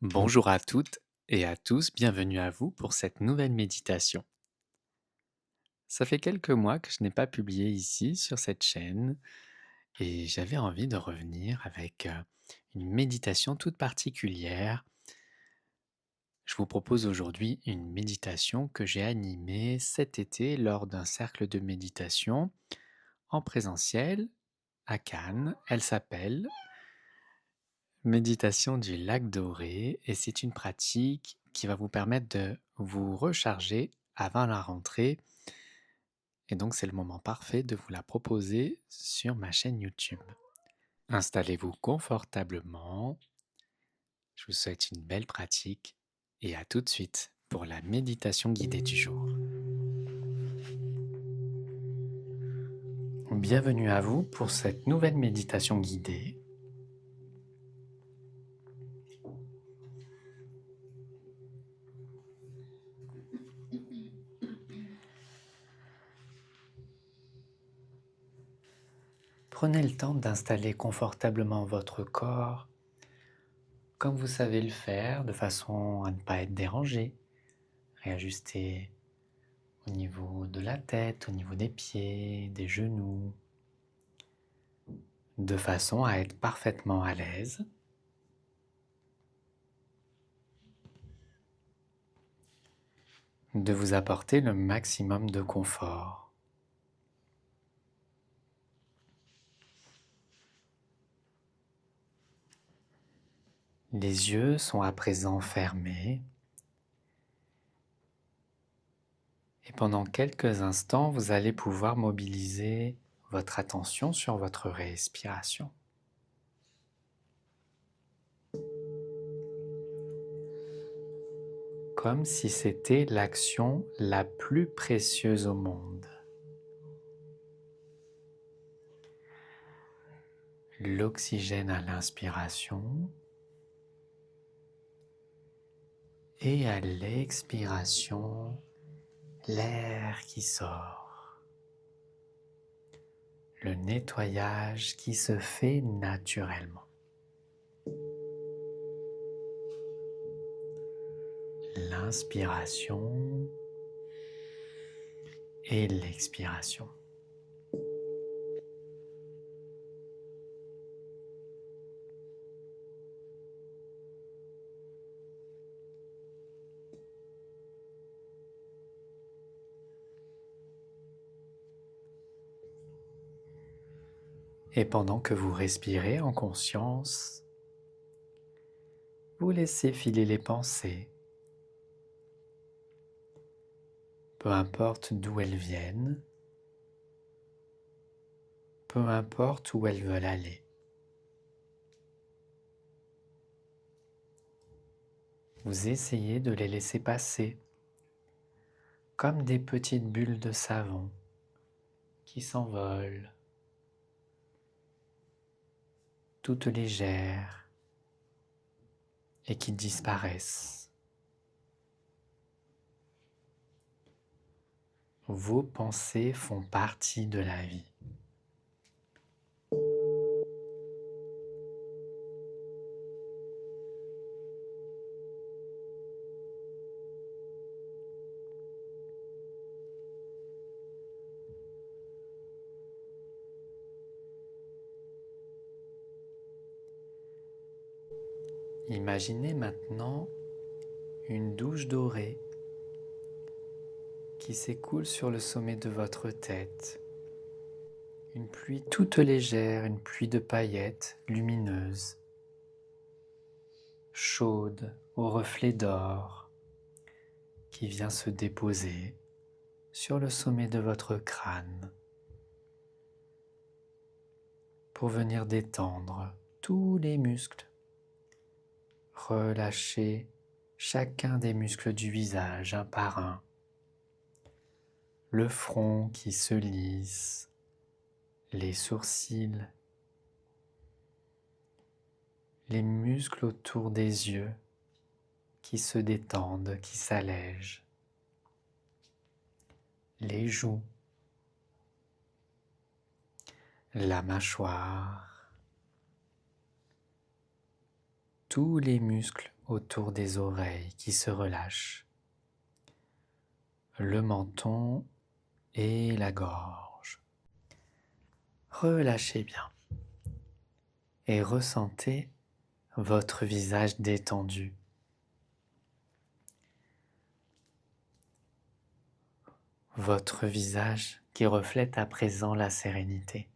Bonjour à toutes et à tous, bienvenue à vous pour cette nouvelle méditation. Ça fait quelques mois que je n'ai pas publié ici sur cette chaîne et j'avais envie de revenir avec une méditation toute particulière. Je vous propose aujourd'hui une méditation que j'ai animée cet été lors d'un cercle de méditation en présentiel à Cannes. Elle s'appelle Méditation du lac doré et c'est une pratique qui va vous permettre de vous recharger avant la rentrée et donc c'est le moment parfait de vous la proposer sur ma chaîne YouTube. Installez-vous confortablement, je vous souhaite une belle pratique et à tout de suite pour la méditation guidée du jour. Bienvenue à vous pour cette nouvelle méditation guidée. Prenez le temps d'installer confortablement votre corps comme vous savez le faire, de façon à ne pas être dérangé. Réajuster au niveau de la tête, au niveau des pieds, des genoux, de façon à être parfaitement à l'aise. De vous apporter le maximum de confort. Les yeux sont à présent fermés. Et pendant quelques instants, vous allez pouvoir mobiliser votre attention sur votre respiration. Comme si c'était l'action la plus précieuse au monde. L'oxygène à l'inspiration et à l'expiration, l'air qui sort. Le nettoyage qui se fait naturellement. L'inspiration et l'expiration. Et pendant que vous respirez en conscience, vous laissez filer les pensées, peu importe d'où elles viennent, peu importe où elles veulent aller. Vous essayez de les laisser passer comme des petites bulles de savon qui s'envolent, toutes légères et qui disparaissent. Vos pensées font partie de la vie. Imaginez maintenant une douche dorée qui s'écoule sur le sommet de votre tête. Une pluie toute légère, une pluie de paillettes lumineuses, chaude, au reflet d'or, qui vient se déposer sur le sommet de votre crâne pour venir détendre tous les muscles, relâcher chacun des muscles du visage un par un, le front qui se lisse, les sourcils, les muscles autour des yeux qui se détendent, qui s'allègent, les joues, la mâchoire, tous les muscles autour des oreilles qui se relâchent, le menton et la gorge. Relâchez bien et ressentez votre visage détendu. Votre visage qui reflète à présent la sérénité.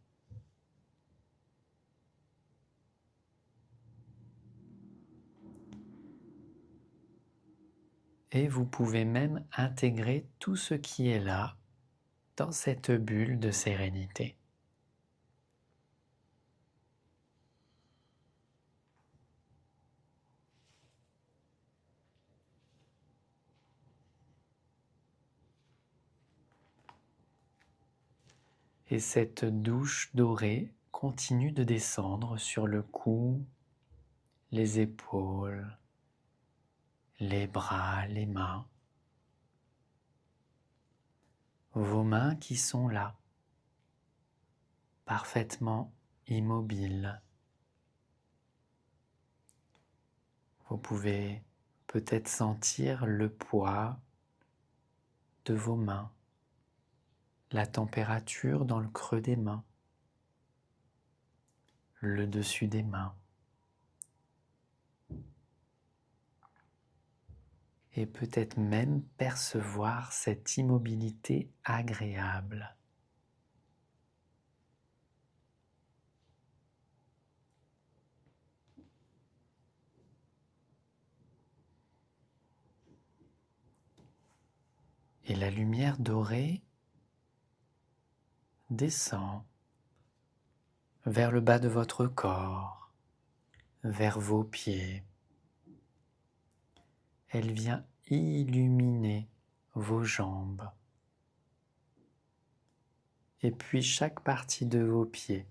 Et vous pouvez même intégrer tout ce qui est là, dans cette bulle de sérénité. Et cette douche dorée continue de descendre sur le cou, les épaules, les bras, les mains. Vos mains qui sont là, parfaitement immobiles. Vous pouvez peut-être sentir le poids de vos mains, la température dans le creux des mains, le dessus des mains. Et peut-être même percevoir cette immobilité agréable. Et la lumière dorée descend vers le bas de votre corps, vers vos pieds. Elle vient illuminer vos jambes. Et puis chaque partie de vos pieds.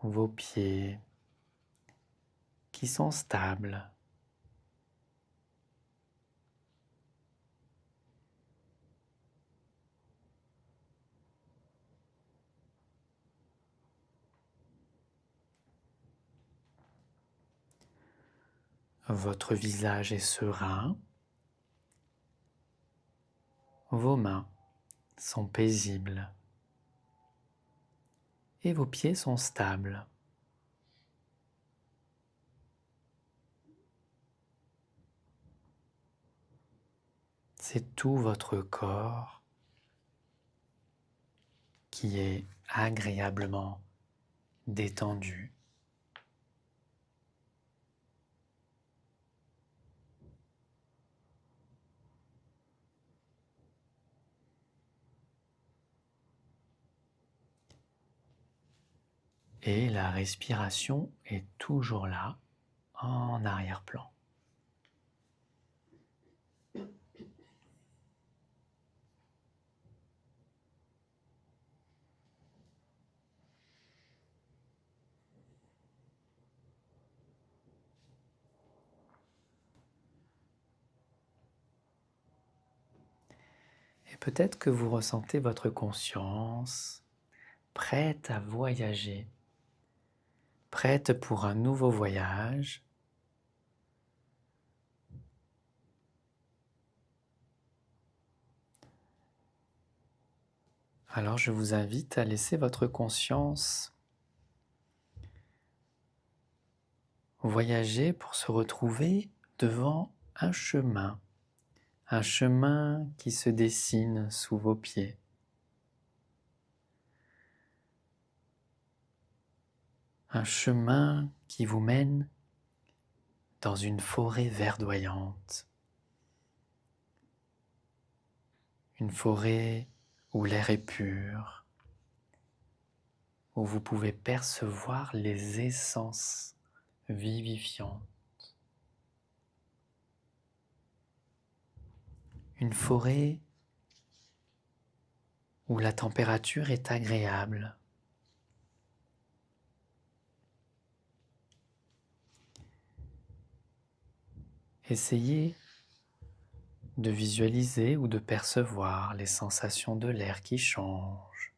Vos pieds qui sont stables. Votre visage est serein. Vos mains sont paisibles. Et vos pieds sont stables. C'est tout votre corps qui est agréablement détendu. Et la respiration est toujours là, en arrière-plan. Et peut-être que vous ressentez votre conscience prête à voyager, prête pour un nouveau voyage. Alors je vous invite à laisser votre conscience voyager pour se retrouver devant un chemin qui se dessine sous vos pieds. Un chemin qui vous mène dans une forêt verdoyante. Une forêt où l'air est pur, où vous pouvez percevoir les essences vivifiantes. Une forêt où la température est agréable. Essayez de visualiser ou de percevoir les sensations de l'air qui changent.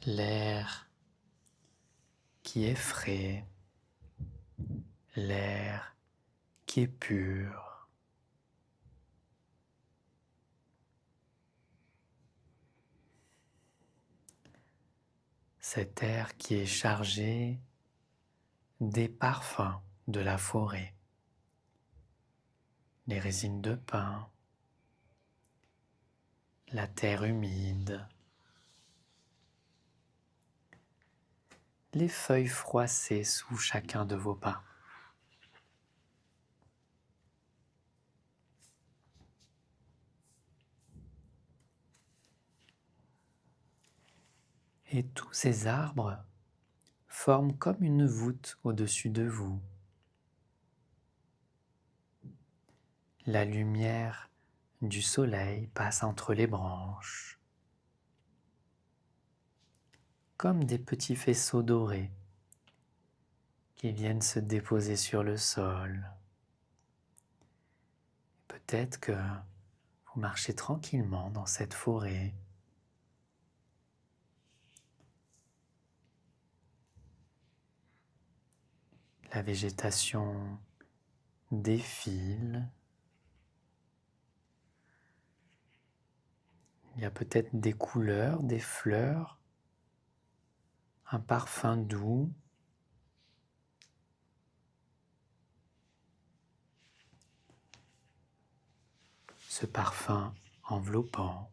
l'air qui est frais, l'air qui est pur. Cet air qui est chargé des parfums de la forêt, les résines de pin, la terre humide, les feuilles froissées sous chacun de vos pas. Et tous ces arbres forment comme une voûte au-dessus de vous. La lumière du soleil passe entre les branches, comme des petits faisceaux dorés qui viennent se déposer sur le sol. Peut-être que vous marchez tranquillement dans cette forêt. La végétation défile. Il y a peut-être des couleurs, des fleurs, un parfum doux. Ce parfum enveloppant.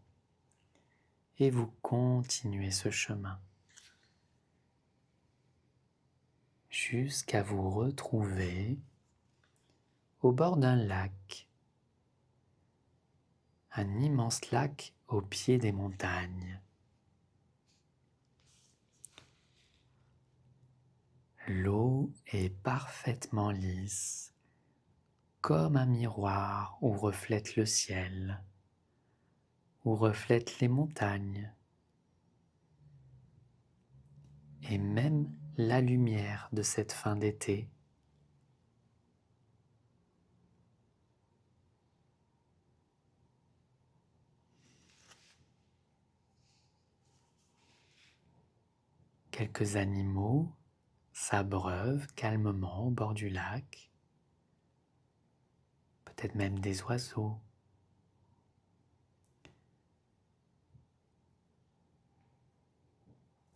Et vous continuez ce chemin jusqu'à vous retrouver au bord d'un lac, un immense lac au pied des montagnes. L'eau est parfaitement lisse, comme un miroir où reflète le ciel, où reflètent les montagnes, et même la lumière de cette fin d'été. Quelques animaux s'abreuvent calmement au bord du lac, peut-être même des oiseaux.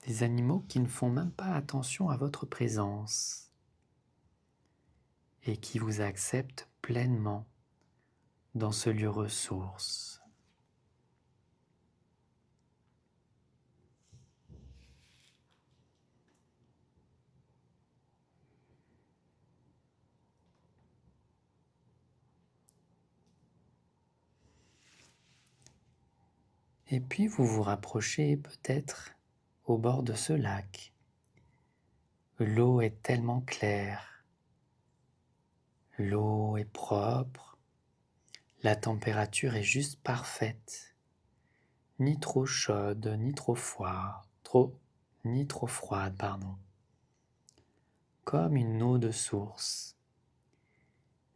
Des animaux qui ne font même pas attention à votre présence et qui vous acceptent pleinement dans ce lieu ressource. Et puis vous vous rapprochez peut-être au bord de ce lac. L'eau est tellement claire, l'eau est propre, la température est juste parfaite, ni trop chaude, ni trop froide, comme une eau de source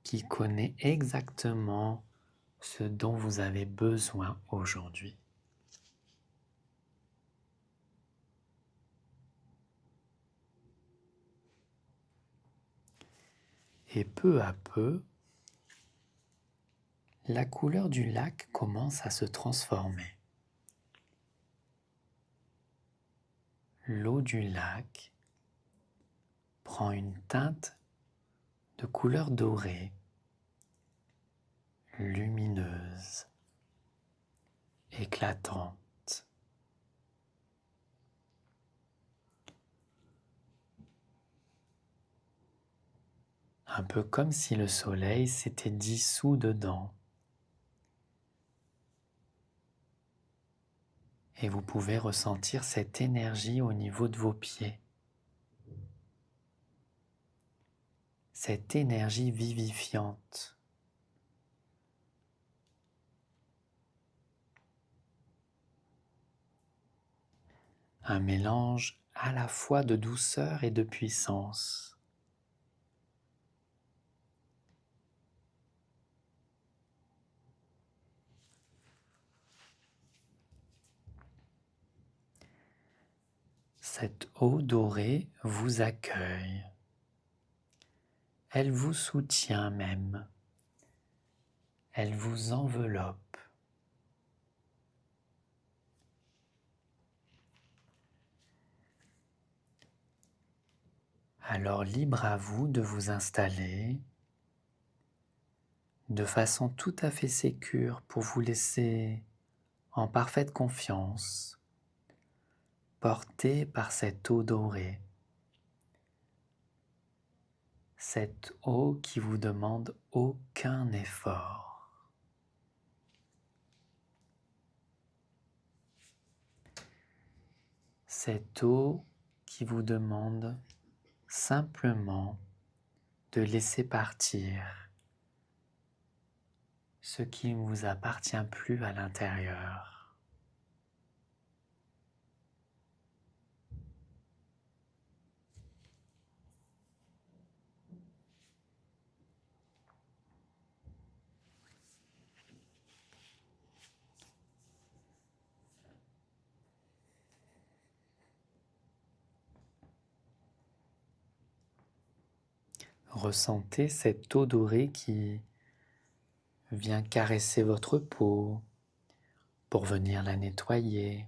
qui connaît exactement ce dont vous avez besoin aujourd'hui. Et peu à peu, la couleur du lac commence à se transformer. L'eau du lac prend une teinte de couleur dorée, lumineuse, éclatante. Un peu comme si le soleil s'était dissous dedans. Et vous pouvez ressentir cette énergie au niveau de vos pieds. Cette énergie vivifiante. Un mélange à la fois de douceur et de puissance. Cette eau dorée vous accueille. Elle vous soutient même. Elle vous enveloppe. Alors libre à vous de vous installer de façon tout à fait sécure pour vous laisser en parfaite confiance, porté par cette eau dorée, cette eau qui vous demande aucun effort. Cette eau qui vous demande simplement de laisser partir ce qui ne vous appartient plus à l'intérieur. Ressentez cette eau dorée qui vient caresser votre peau pour venir la nettoyer,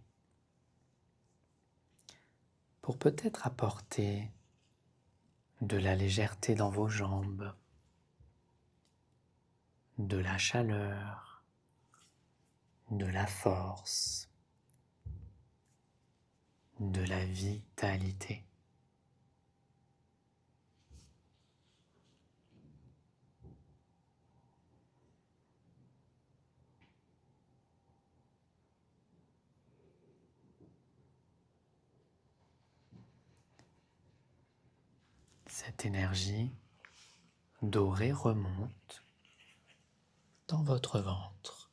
pour peut-être apporter de la légèreté dans vos jambes, de la chaleur, de la force, de la vitalité. Cette énergie dorée remonte dans votre ventre,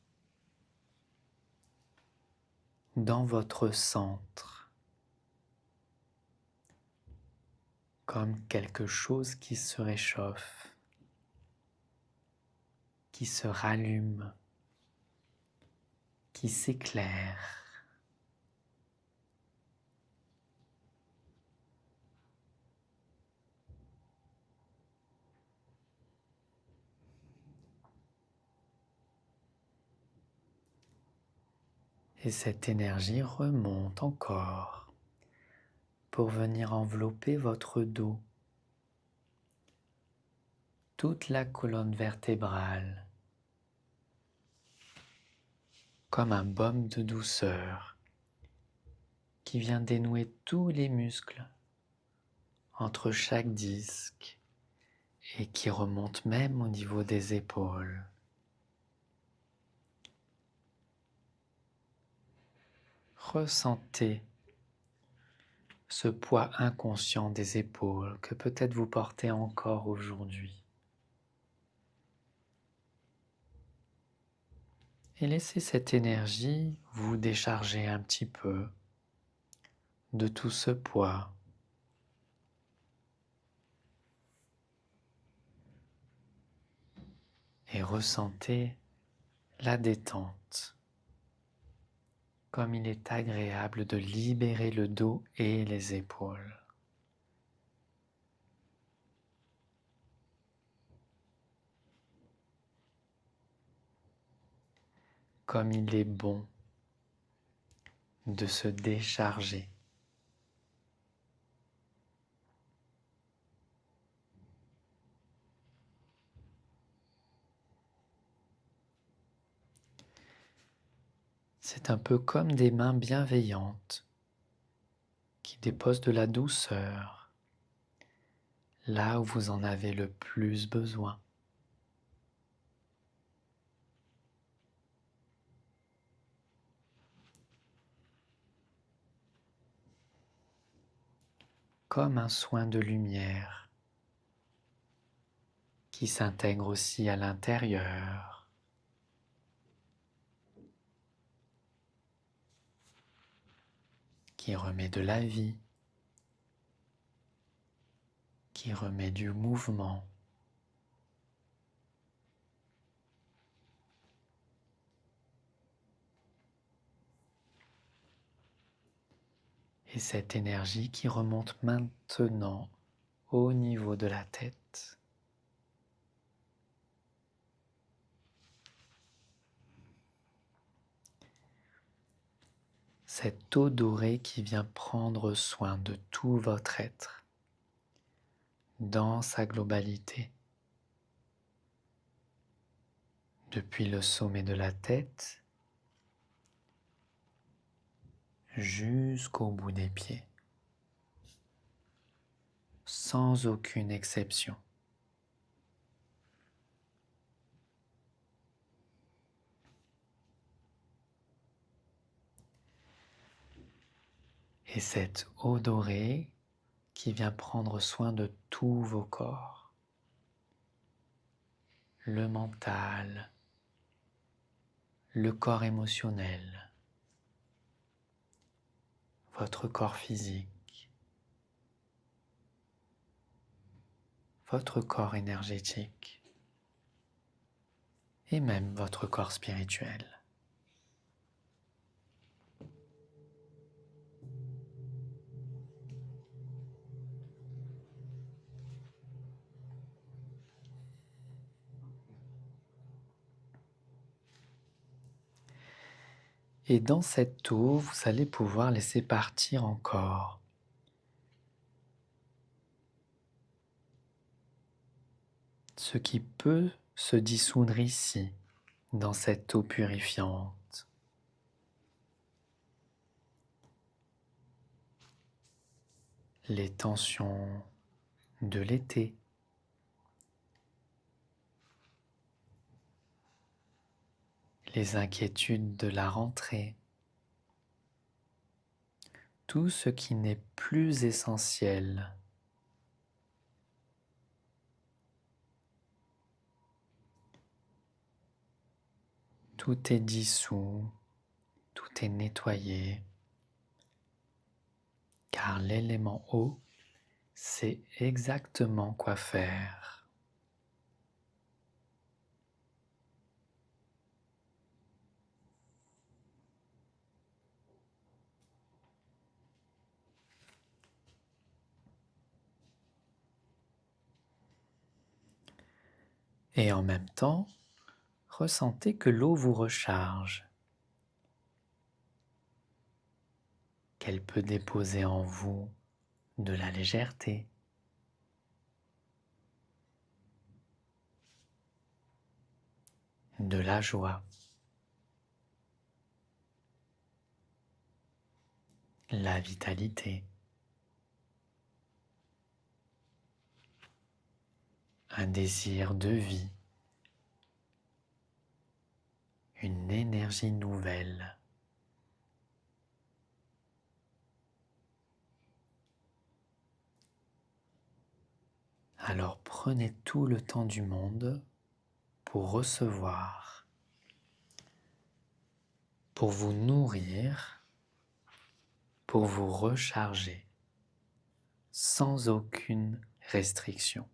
dans votre centre, comme quelque chose qui se réchauffe, qui se rallume, qui s'éclaire. Et cette énergie remonte encore pour venir envelopper votre dos, toute la colonne vertébrale, comme un baume de douceur qui vient dénouer tous les muscles entre chaque disque et qui remonte même au niveau des épaules. Ressentez ce poids inconscient des épaules que peut-être vous portez encore aujourd'hui. Et laissez cette énergie vous décharger un petit peu de tout ce poids. Et ressentez la détente, comme il est agréable de libérer le dos et les épaules. Comme il est bon de se décharger. C'est un peu comme des mains bienveillantes qui déposent de la douceur là où vous en avez le plus besoin. Comme un soin de lumière qui s'intègre aussi à l'intérieur. Qui remet de la vie, qui remet du mouvement. Et cette énergie qui remonte maintenant au niveau de la tête. Cette eau dorée qui vient prendre soin de tout votre être dans sa globalité. Depuis le sommet de la tête jusqu'au bout des pieds, sans aucune exception. Et cette eau dorée qui vient prendre soin de tous vos corps, le mental, le corps émotionnel, votre corps physique, votre corps énergétique et même votre corps spirituel. Et dans cette eau, vous allez pouvoir laisser partir encore ce qui peut se dissoudre ici, dans cette eau purifiante. Les tensions de l'été, les inquiétudes de la rentrée, tout ce qui n'est plus essentiel. Tout est dissous, tout est nettoyé, car l'élément eau sait exactement quoi faire. Et en même temps, ressentez que l'eau vous recharge, qu'elle peut déposer en vous de la légèreté, de la joie, la vitalité, un désir de vie, une énergie nouvelle. Alors prenez tout le temps du monde pour recevoir, pour vous nourrir, pour vous recharger, sans aucune restriction.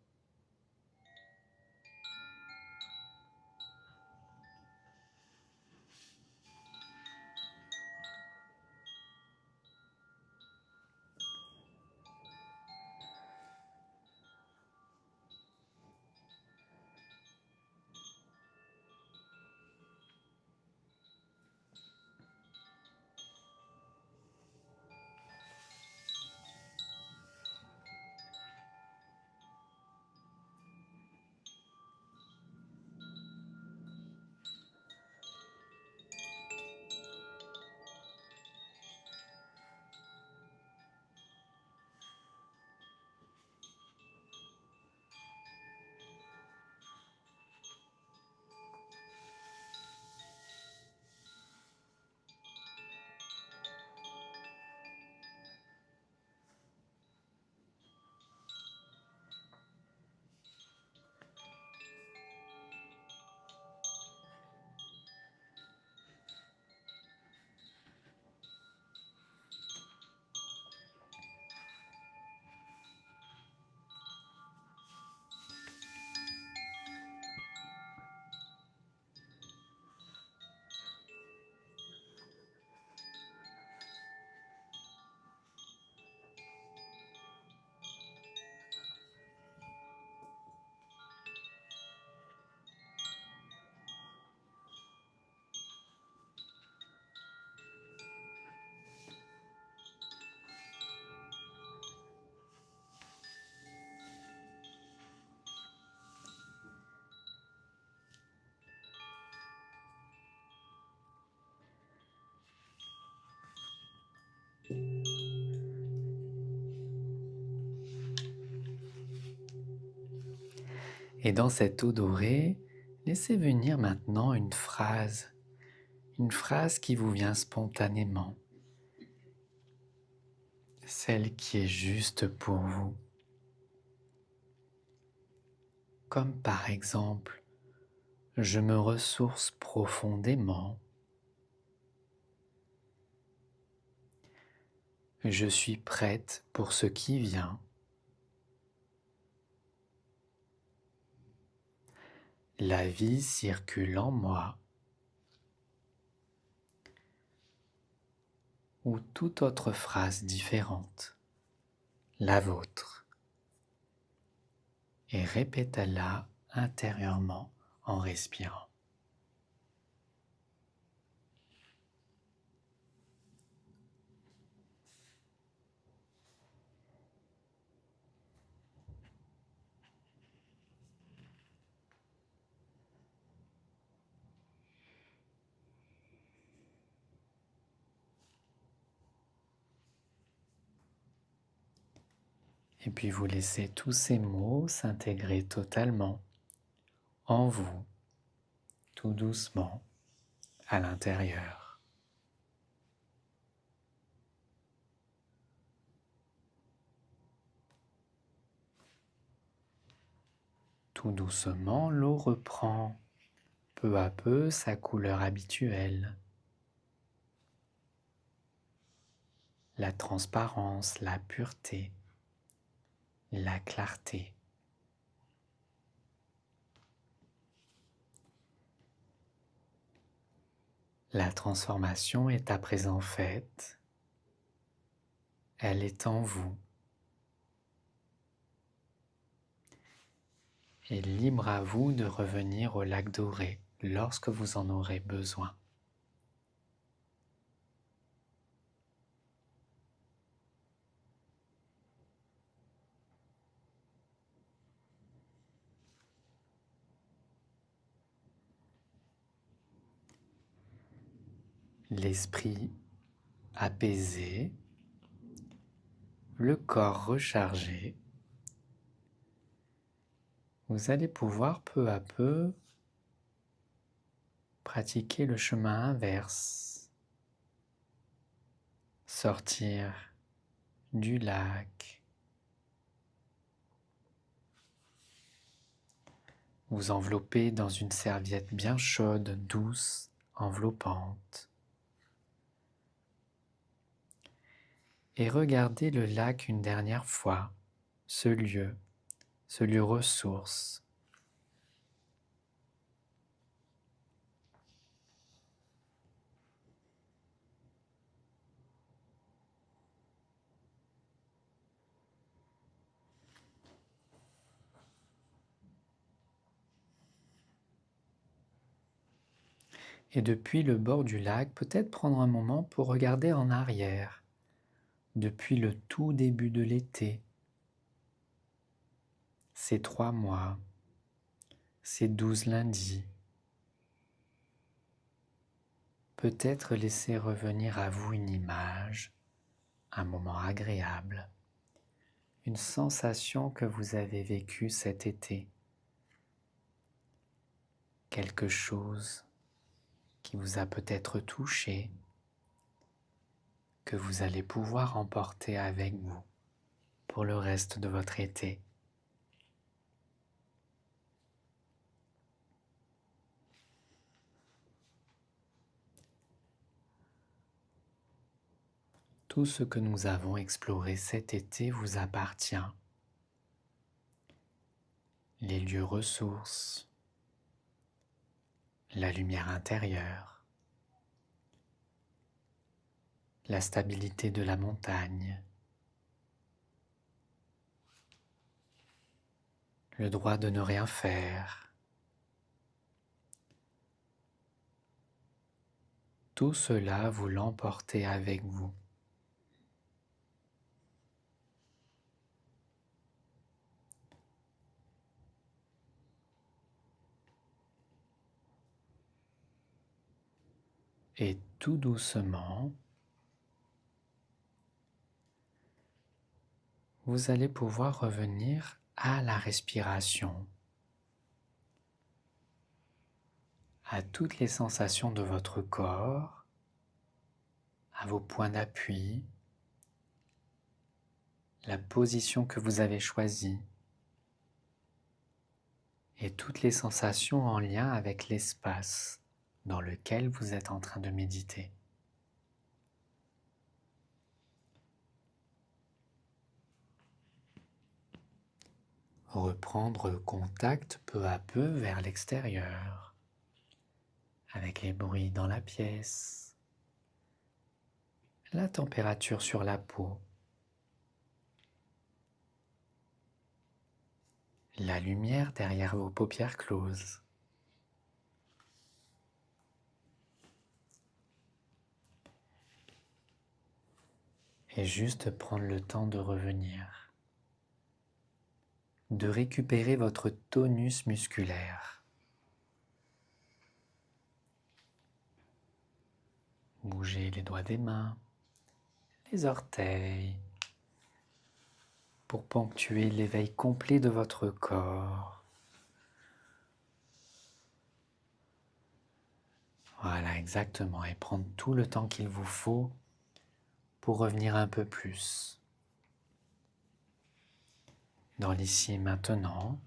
Et dans cette eau dorée, laissez venir maintenant une phrase qui vous vient spontanément, celle qui est juste pour vous. Comme par exemple, je me ressource profondément. Je suis prête pour ce qui vient. La vie circule en moi. Ou toute autre phrase différente, la vôtre. Et répétez-la intérieurement en respirant. Et puis vous laissez tous ces mots s'intégrer totalement en vous, tout doucement, à l'intérieur. Tout doucement, l'eau reprend peu à peu sa couleur habituelle. La transparence, la pureté, la clarté. La transformation est à présent faite. Elle est en vous. Et libre à vous de revenir au lac doré lorsque vous en aurez besoin. L'esprit apaisé, le corps rechargé, vous allez pouvoir peu à peu pratiquer le chemin inverse, sortir du lac, vous envelopper dans une serviette bien chaude, douce, enveloppante, et regarder le lac une dernière fois, ce lieu ressource. Et depuis le bord du lac, peut-être prendre un moment pour regarder en arrière, depuis le tout début de l'été, ces 3 mois, ces 12 lundis. Peut-être laisser revenir à vous une image, un moment agréable, une sensation que vous avez vécue cet été, quelque chose qui vous a peut-être touché, que vous allez pouvoir emporter avec vous pour le reste de votre été. Tout ce que nous avons exploré cet été vous appartient. Les lieux ressources, la lumière intérieure, la stabilité de la montagne, le droit de ne rien faire. Tout cela, vous l'emportez avec vous. Et tout doucement, vous allez pouvoir revenir à la respiration, à toutes les sensations de votre corps, à vos points d'appui, la position que vous avez choisie et toutes les sensations en lien avec l'espace dans lequel vous êtes en train de méditer. Reprendre contact peu à peu vers l'extérieur, avec les bruits dans la pièce, la température sur la peau, la lumière derrière vos paupières closes. Et juste prendre le temps de revenir, de récupérer votre tonus musculaire. Bougez les doigts des mains, les orteils, pour ponctuer l'éveil complet de votre corps. Voilà, exactement, et prendre tout le temps qu'il vous faut pour revenir un peu plus dans l'ici et maintenant.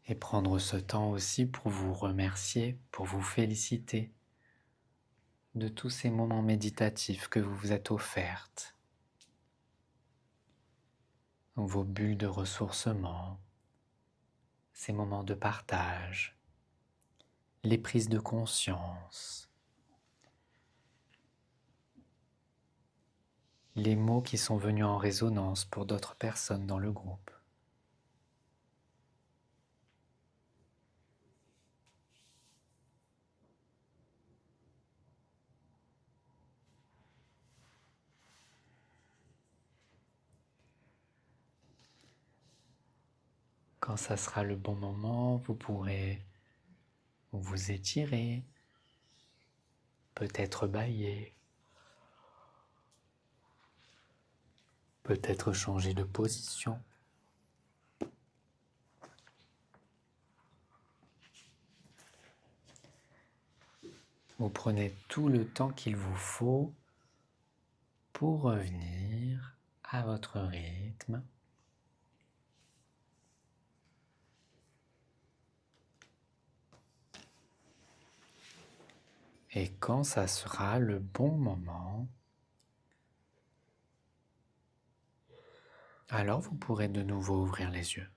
Et prendre ce temps aussi pour vous remercier, pour vous féliciter de tous ces moments méditatifs que vous vous êtes offertes. Vos bulles de ressourcement, ces moments de partage, les prises de conscience, les mots qui sont venus en résonance pour d'autres personnes dans le groupe. Quand ça sera le bon moment, vous pourrez vous étirer, peut-être bâiller, peut-être changer de position. Vous prenez tout le temps qu'il vous faut pour revenir à votre rythme. Et quand ça sera le bon moment, alors vous pourrez de nouveau ouvrir les yeux.